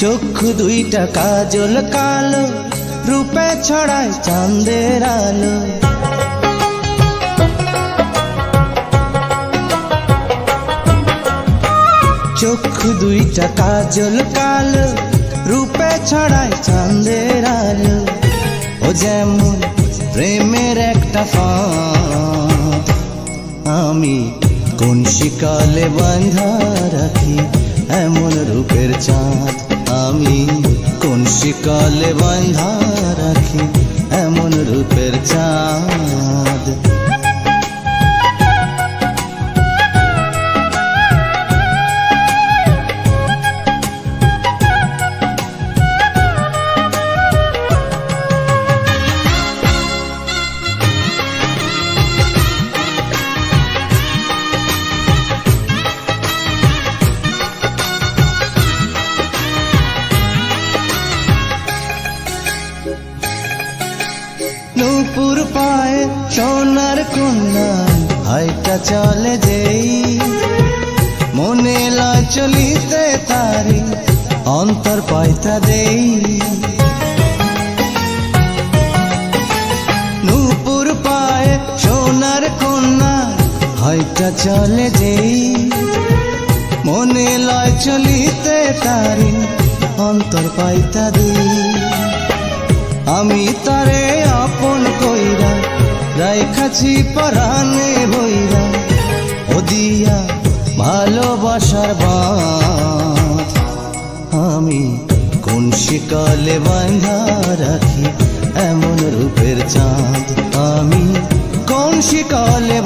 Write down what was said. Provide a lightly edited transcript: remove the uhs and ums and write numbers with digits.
চক্ষু দুইটা কাজল কালো, রূপে ছড়ায় চাঁদের আলো। চক্ষু দুইটা কাজল কালো, রূপে ছড়ায় চাঁদের আলো। ও যেমন প্রেমের একটা ফাঁদ, আমি কোন শিকলে বাঁধা রাখি এমন রূপের চাঁদ। আমি কোন শিকলে বাঁধা রাখি এমন রূপের চাঁদ। নূপুর পায়ে সোনার কন্যা হাইটা চলে যেই, মনে লয় চলিতে তারি অন্তর পাইতা দেই। নূপুর পায়ে সোনার কন্যা হাইটা চলে যেই, মনে লয় চলিতে তারি অন্তর পাইতা দেই। আমি তারে আপন কইরা রাইখাছি পরাণে বইরা, ও দিয়া ভালোবাসার বাঁধ। আমি কোন শিকলে বাঁধা রাখি এমন রূপের চাঁদ। আমি কোন শিকলে